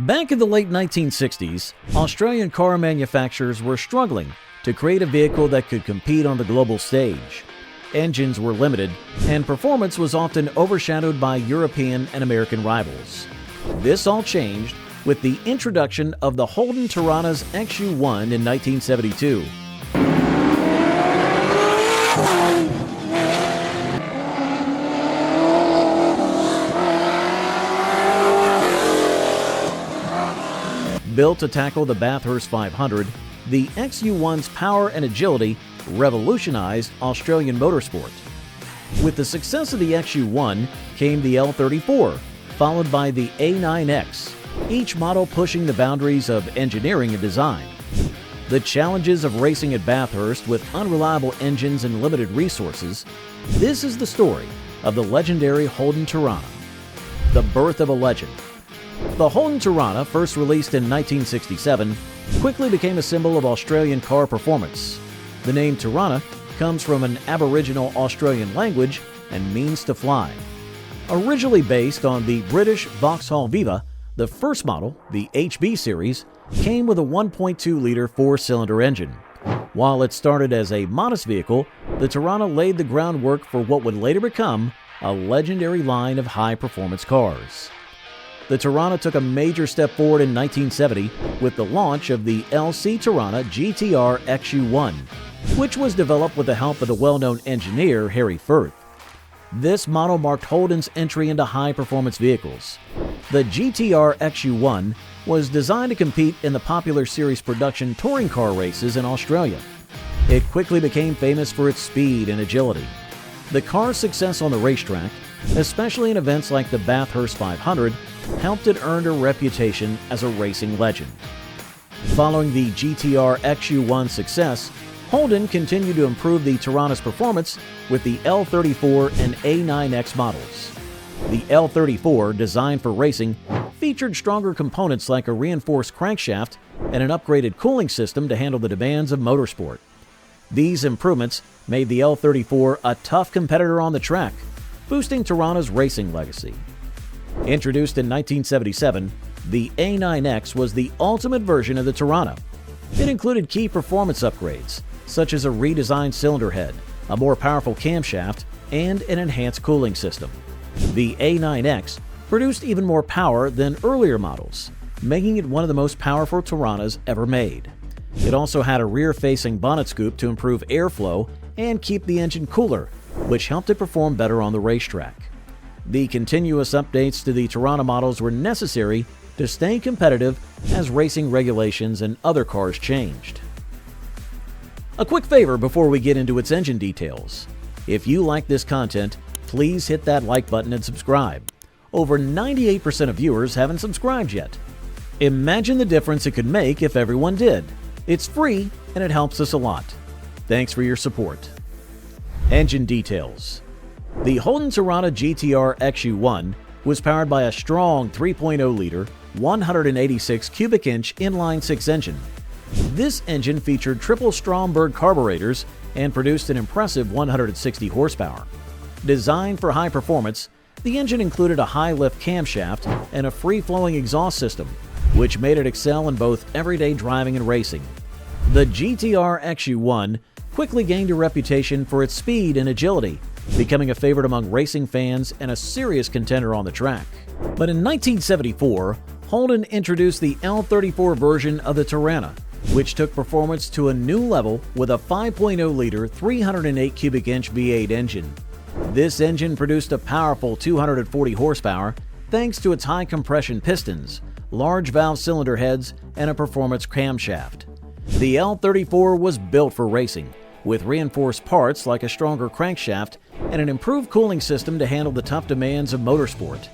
Back in the late 1960s, Australian car manufacturers were struggling to create a vehicle that could compete on the global stage. Engines were limited, and performance was often overshadowed by European and American rivals. This all changed with the introduction of the Holden Torana XU-1 in 1972. Built to tackle the Bathurst 500, the XU-1's power and agility revolutionized Australian motorsport. With the success of the XU-1 came the L34, followed by the A9X, each model pushing the boundaries of engineering and design. The challenges of racing at Bathurst with unreliable engines and limited resources. This is the story of the legendary Holden Torana, the birth of a legend. The Holden Torana, first released in 1967, quickly became a symbol of Australian car performance. The name Torana comes from an Aboriginal Australian language and means to fly. Originally based on the British Vauxhall Viva, the first model, the HB series, came with a 1.2-liter four-cylinder engine. While it started as a modest vehicle, the Torana laid the groundwork for what would later become a legendary line of high-performance cars. The Torana took a major step forward in 1970 with the launch of the LC Torana GTR XU-1, which was developed with the help of the well-known engineer Harry Firth. This model marked Holden's entry into high-performance vehicles. The GTR XU-1 was designed to compete in the popular series production touring car races in Australia. It quickly became famous for its speed and agility. The car's success on the racetrack, especially in events like the Bathurst 500, helped it earn a reputation as a racing legend. Following the GTR XU-1 success, Holden continued to improve the Torana's performance with the L34 and A9X models. The L34, designed for racing, featured stronger components like a reinforced crankshaft and an upgraded cooling system to handle the demands of motorsport. These improvements made the L34 a tough competitor on the track, boosting Torana's racing legacy. Introduced in 1977, the A9X was the ultimate version of the Torana. It included key performance upgrades, such as a redesigned cylinder head, a more powerful camshaft, and an enhanced cooling system. The A9X produced even more power than earlier models, making it one of the most powerful Toranas ever made. It also had a rear-facing bonnet scoop to improve airflow and keep the engine cooler, which helped it perform better on the racetrack. The continuous updates to the Torana models were necessary to stay competitive as racing regulations and other cars changed. A quick favor before we get into its engine details. If you like this content, please hit that like button and subscribe. Over 98% of viewers haven't subscribed yet. Imagine the difference it could make if everyone did. It's free and it helps us a lot. Thanks for your support. Engine details. The Holden Torana GTR XU-1 was powered by a strong 3.0-liter, 186 cubic inch inline-six engine. This engine featured triple Stromberg carburetors and produced an impressive 160 horsepower. Designed for high performance, the engine included a high-lift camshaft and a free-flowing exhaust system, which made it excel in both everyday driving and racing. The GTR XU-1 quickly gained a reputation for its speed and agility, becoming a favorite among racing fans and a serious contender on the track. But in 1974, Holden introduced the L34 version of the Torana, which took performance to a new level with a 5.0-liter, 308 cubic inch V8 engine. This engine produced a powerful 240 horsepower thanks to its high compression pistons, large valve cylinder heads, and a performance camshaft. The L34 was built for racing, with reinforced parts like a stronger crankshaft and an improved cooling system to handle the tough demands of motorsport.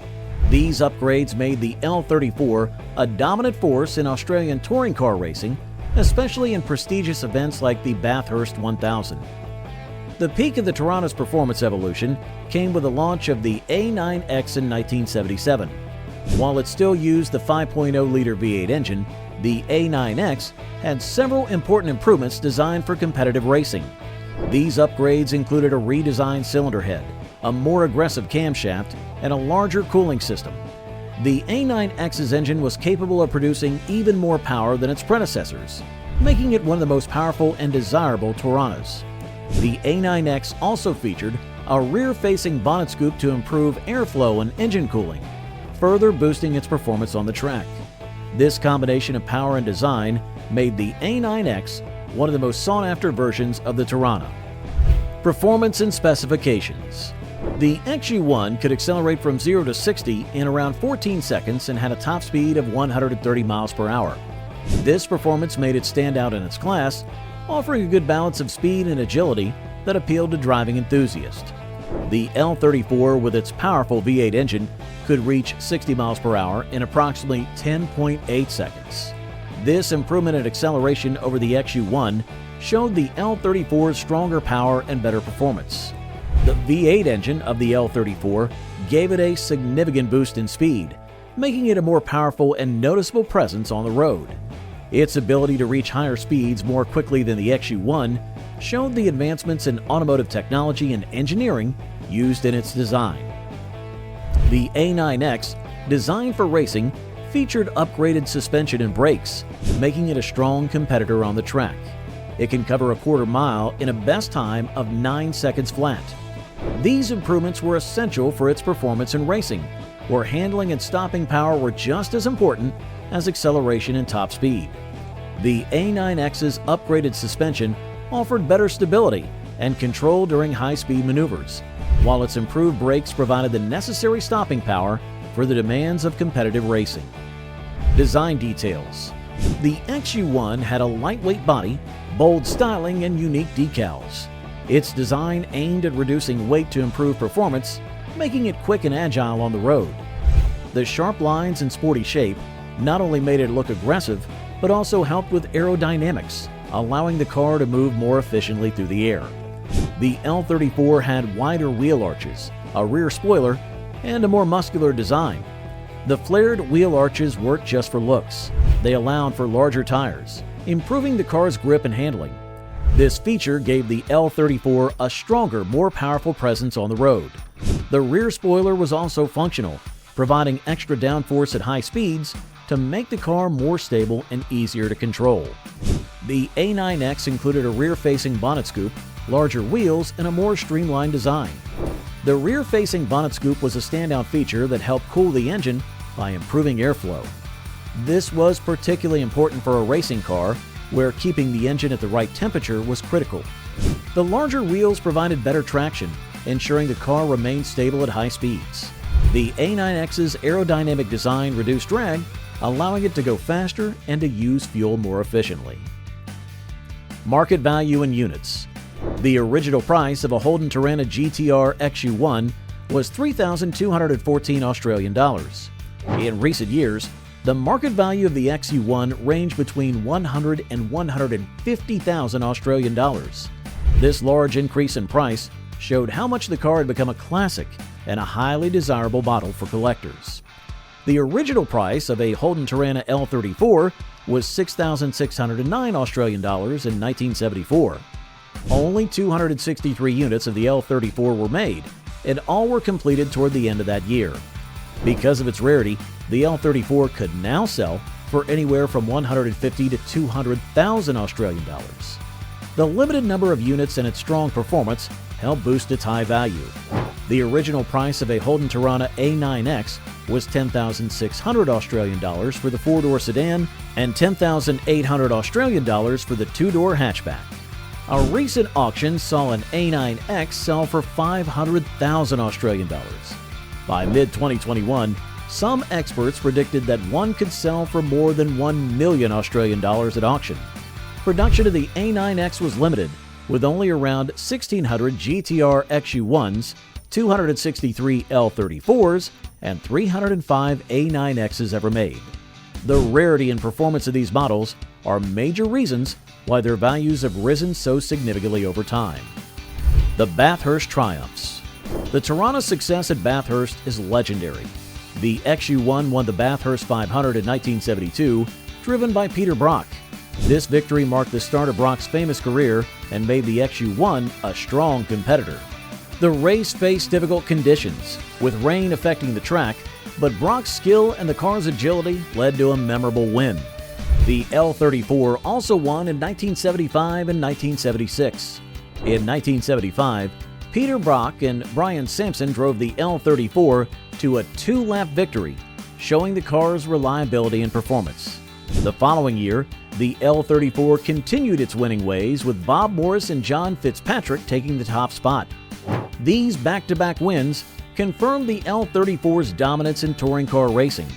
These upgrades made the L34 a dominant force in Australian touring car racing, especially in prestigious events like the Bathurst 1000. The peak of the Torana's performance evolution came with the launch of the A9X in 1977. While it still used the 5.0-liter V8 engine, the A9X had several important improvements designed for competitive racing. These upgrades included a redesigned cylinder head, a more aggressive camshaft, and a larger cooling system. The A9X's engine was capable of producing even more power than its predecessors, making it one of the most powerful and desirable Toranas. The A9X also featured a rear-facing bonnet scoop to improve airflow and engine cooling, further boosting its performance on the track. This combination of power and design made the A9X one of the most sought-after versions of the Torana. Performance and specifications. The XU-1 could accelerate from 0 to 60 in around 14 seconds and had a top speed of 130 miles per hour. This performance made it stand out in its class, offering a good balance of speed and agility that appealed to driving enthusiasts. The L34 with its powerful V8 engine could reach 60 miles per hour in approximately 10.8 seconds. This improvement in acceleration over the XU-1 showed the L34's stronger power and better performance. The V8 engine of the L34 gave it a significant boost in speed, making it a more powerful and noticeable presence on the road. Its ability to reach higher speeds more quickly than the XU-1 showed the advancements in automotive technology and engineering used in its design. The A9X, designed for racing, featured upgraded suspension and brakes, making it a strong competitor on the track. It can cover a quarter mile in a best time of 9 seconds flat. These improvements were essential for its performance in racing, where handling and stopping power were just as important as acceleration and top speed. The A9X's upgraded suspension offered better stability and control during high-speed maneuvers, while its improved brakes provided the necessary stopping power for the demands of competitive racing. Design details. The XU-1 had a lightweight body, bold styling, and unique decals. Its design aimed at reducing weight to improve performance, making it quick and agile on the road. The sharp lines and sporty shape not only made it look aggressive, but also helped with aerodynamics, allowing the car to move more efficiently through the air. The L34 had wider wheel arches, a rear spoiler, and a more muscular design. The flared wheel arches weren't just for looks. They allowed for larger tires, improving the car's grip and handling. This feature gave the L34 a stronger, more powerful presence on the road. The rear spoiler was also functional, providing extra downforce at high speeds to make the car more stable and easier to control. The A9X included a rear-facing bonnet scoop, larger wheels, and a more streamlined design. The rear-facing bonnet scoop was a standout feature that helped cool the engine by improving airflow. This was particularly important for a racing car, where keeping the engine at the right temperature was critical. The larger wheels provided better traction, ensuring the car remained stable at high speeds. The A9X's aerodynamic design reduced drag, allowing it to go faster and to use fuel more efficiently. Market value in units. The original price of a Holden Torana GTR XU-1 was $3,214 Australian dollars. In recent years, the market value of the XU-1 ranged between $100,000 and $150,000 Australian dollars. This large increase in price showed how much the car had become a classic and a highly desirable model for collectors. The original price of a Holden Torana L34 was $6,609 Australian dollars in 1974. Only 263 units of the L34 were made, and all were completed toward the end of that year. Because of its rarity, the L34 could now sell for anywhere from $150,000 to $200,000 Australian dollars. The limited number of units and its strong performance helped boost its high value. The original price of a Holden Torana A9X was $10,600 Australian dollars for the four-door sedan and $10,800 Australian dollars for the two-door hatchback. A recent auction saw an A9X sell for $500,000 Australian dollars. By mid-2021, some experts predicted that one could sell for more than $1 million Australian dollars at auction. Production of the A9X was limited, with only around 1,600 GTR XU-1s, 263 L34s, and 305 A9Xs ever made. The rarity and performance of these models are major reasons why their values have risen so significantly over time. The Bathurst Triumphs. The Torana's success at Bathurst is legendary. The XU-1 won the Bathurst 500 in 1972, driven by Peter Brock. This victory marked the start of Brock's famous career and made the XU-1 a strong competitor. The race faced difficult conditions, with rain affecting the track, but Brock's skill and the car's agility led to a memorable win. The L34 also won in 1975 and 1976. In 1975, Peter Brock and Brian Sampson drove the L34 to a 2-lap victory, showing the car's reliability and performance. The following year, the L34 continued its winning ways, with Bob Morris and John Fitzpatrick taking the top spot. These back-to-back wins confirmed the L34's dominance in touring car racing.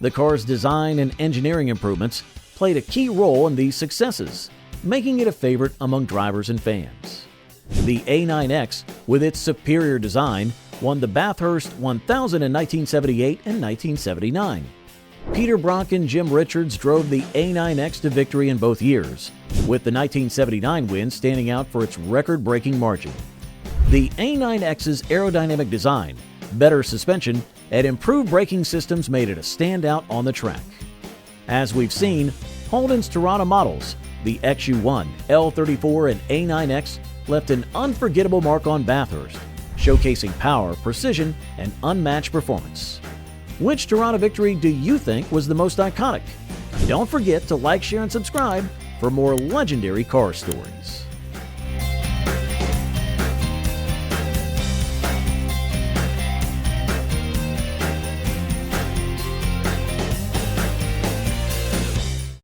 The car's design and engineering improvements played a key role in these successes, making it a favorite among drivers and fans. The A9X, with its superior design, won the Bathurst 1000 in 1978 and 1979. Peter Brock and Jim Richards drove the A9X to victory in both years, with the 1979 win standing out for its record-breaking margin. The A9X's aerodynamic design, better suspension, and improved braking systems made it a standout on the track. As we've seen, Holden's Torana models, the XU-1, L34, and A9X, left an unforgettable mark on Bathurst, showcasing power, precision, and unmatched performance. Which Torana victory do you think was the most iconic? Don't forget to like, share, and subscribe for more legendary car stories.